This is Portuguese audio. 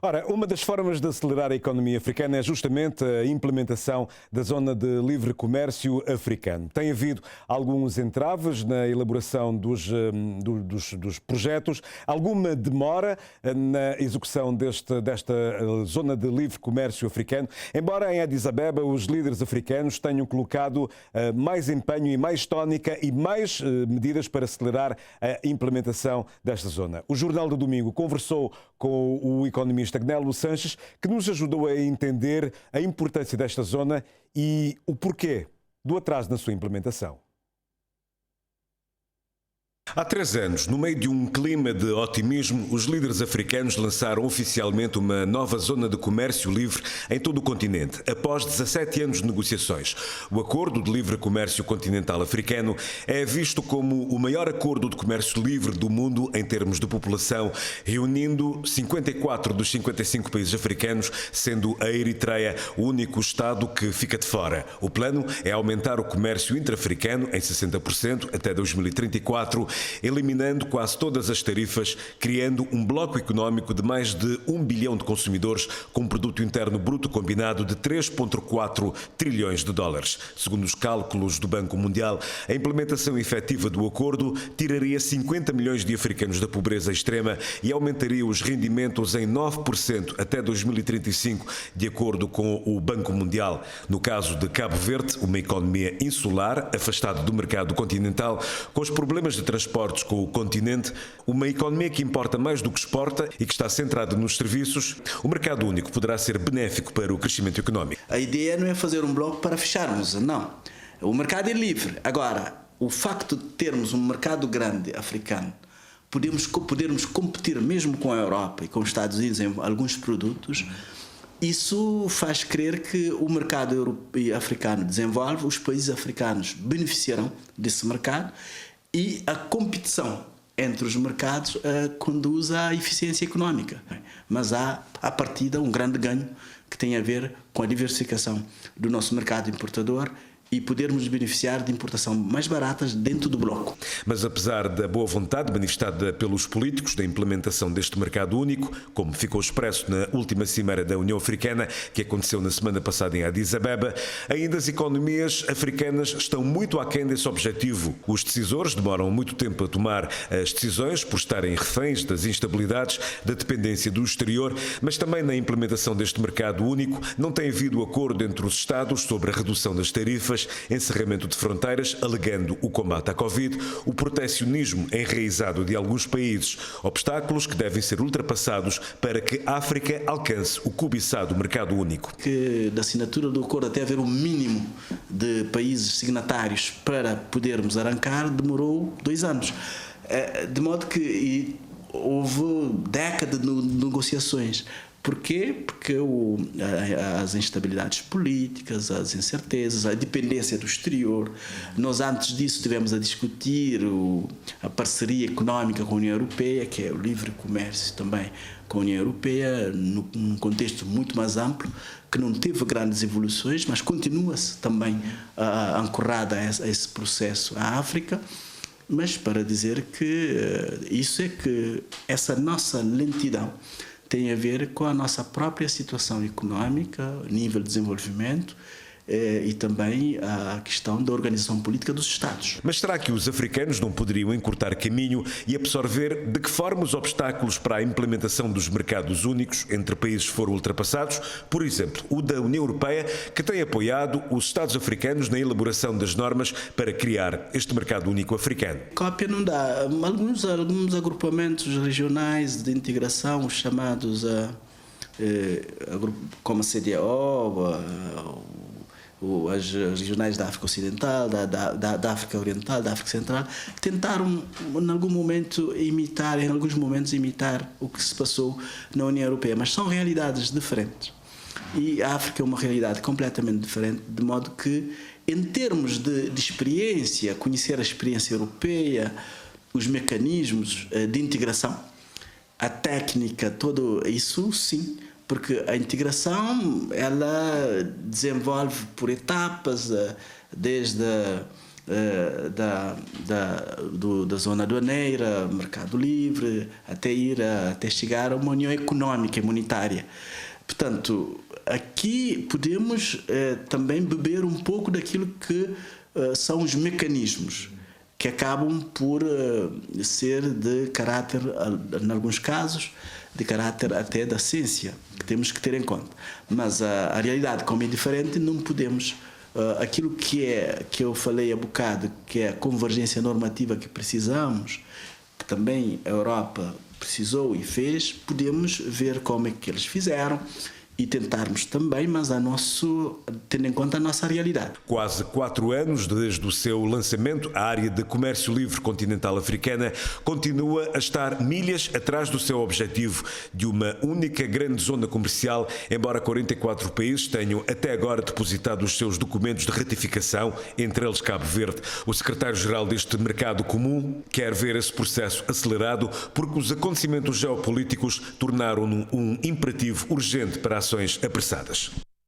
Ora, uma das formas de acelerar a economia africana é justamente a implementação da Zona de Livre Comércio Africano. Tem havido alguns entraves na elaboração dos projetos, alguma demora na execução desta Zona de Livre Comércio Africano, embora em Addis Abeba os líderes africanos tenham colocado mais empenho e mais tónica e mais medidas para acelerar a implementação desta zona. O Jornal do Domingo conversou com o economista Gnelo Sanches, que nos ajudou a entender a importância desta zona e o porquê do atraso na sua implementação. Há 3 anos, no meio de um clima de otimismo, os líderes africanos lançaram oficialmente uma nova zona de comércio livre em todo o continente, após 17 anos de negociações. O Acordo de Livre Comércio Continental Africano é visto como o maior acordo de comércio livre do mundo em termos de população, reunindo 54 dos 55 países africanos, sendo a Eritreia o único Estado que fica de fora. O plano é aumentar o comércio intra-africano em 60% até 2034, eliminando quase todas as tarifas, criando um bloco económico de mais de 1 bilhão de consumidores com um produto interno bruto combinado de 3,4 trilhões de dólares. Segundo os cálculos do Banco Mundial, a implementação efetiva do acordo tiraria 50 milhões de africanos da pobreza extrema e aumentaria os rendimentos em 9% até 2035, de acordo com o Banco Mundial. No caso de Cabo Verde, uma economia insular, afastada do mercado continental, com os problemas de transportes com o continente, uma economia que importa mais do que exporta e que está centrada nos serviços, o mercado único poderá ser benéfico para o crescimento económico. A ideia não é fazer um bloco para fecharmos, não. O mercado é livre. Agora, o facto de termos um mercado grande africano, podermos competir mesmo com a Europa e com os Estados Unidos em alguns produtos, isso faz crer que o mercado africano desenvolve, os países africanos beneficiarão desse mercado e a competição entre os mercados conduz à eficiência económica. Mas há, à partida, um grande ganho que tem a ver com a diversificação do nosso mercado importador e podermos beneficiar de importação mais baratas dentro do bloco. Mas apesar da boa vontade manifestada pelos políticos da implementação deste mercado único, como ficou expresso na última cimeira da União Africana, que aconteceu na semana passada em Addis Abeba, ainda as economias africanas estão muito aquém desse objetivo. Os decisores demoram muito tempo a tomar as decisões por estarem reféns das instabilidades, da dependência do exterior, mas também na implementação deste mercado único não tem havido acordo entre os Estados sobre a redução das tarifas, encerramento de fronteiras, alegando o combate à Covid, o protecionismo enraizado de alguns países, obstáculos que devem ser ultrapassados para que a África alcance o cobiçado mercado único. Que da assinatura do acordo até haver um mínimo de países signatários para podermos arrancar demorou 2 anos. De modo que houve décadas de negociações. Porquê? Porque as instabilidades políticas, as incertezas, a dependência do exterior. Nós antes disso tivemos a discutir a parceria económica com a União Europeia, que é o livre comércio também com a União Europeia, num contexto muito mais amplo, que não teve grandes evoluções, mas continua-se também ancorada a esse processo à África. Mas para dizer que isso é que essa nossa lentidão tem a ver com a nossa própria situação económica, nível de desenvolvimento e também a questão da organização política dos Estados. Mas será que os africanos não poderiam encurtar caminho e absorver de que forma os obstáculos para a implementação dos mercados únicos entre países foram ultrapassados? Por exemplo, o da União Europeia, que tem apoiado os Estados africanos na elaboração das normas para criar este mercado único africano. Cópia não dá. Alguns agrupamentos regionais de integração, os chamados como a CDAO, as regionais da África Ocidental, da África Oriental, da África Central, tentaram em alguns momentos imitar o que se passou na União Europeia, mas são realidades diferentes. E a África é uma realidade completamente diferente, de modo que, em termos de experiência, conhecer a experiência europeia, os mecanismos de integração, a técnica, tudo isso, sim. Porque a integração, ela desenvolve por etapas, desde da zona aduaneira, mercado livre, até chegar a uma união económica e monetária. Portanto, aqui podemos também beber um pouco daquilo que são os mecanismos que acabam por ser de caráter, em alguns casos, de caráter até da ciência, que temos que ter em conta. Mas a realidade, como é diferente, não podemos... aquilo que eu falei há bocado, que é a convergência normativa que precisamos, que também a Europa precisou e fez, podemos ver como é que eles fizeram e tentarmos também, mas tendo em conta a nossa realidade. Quase 4 anos desde o seu lançamento, a área de comércio livre continental africana continua a estar milhas atrás do seu objetivo de uma única grande zona comercial, embora 44 países tenham até agora depositado os seus documentos de ratificação, entre eles Cabo Verde. O secretário-geral deste mercado comum quer ver esse processo acelerado porque os acontecimentos geopolíticos tornaram-no um imperativo urgente para a ações apressadas.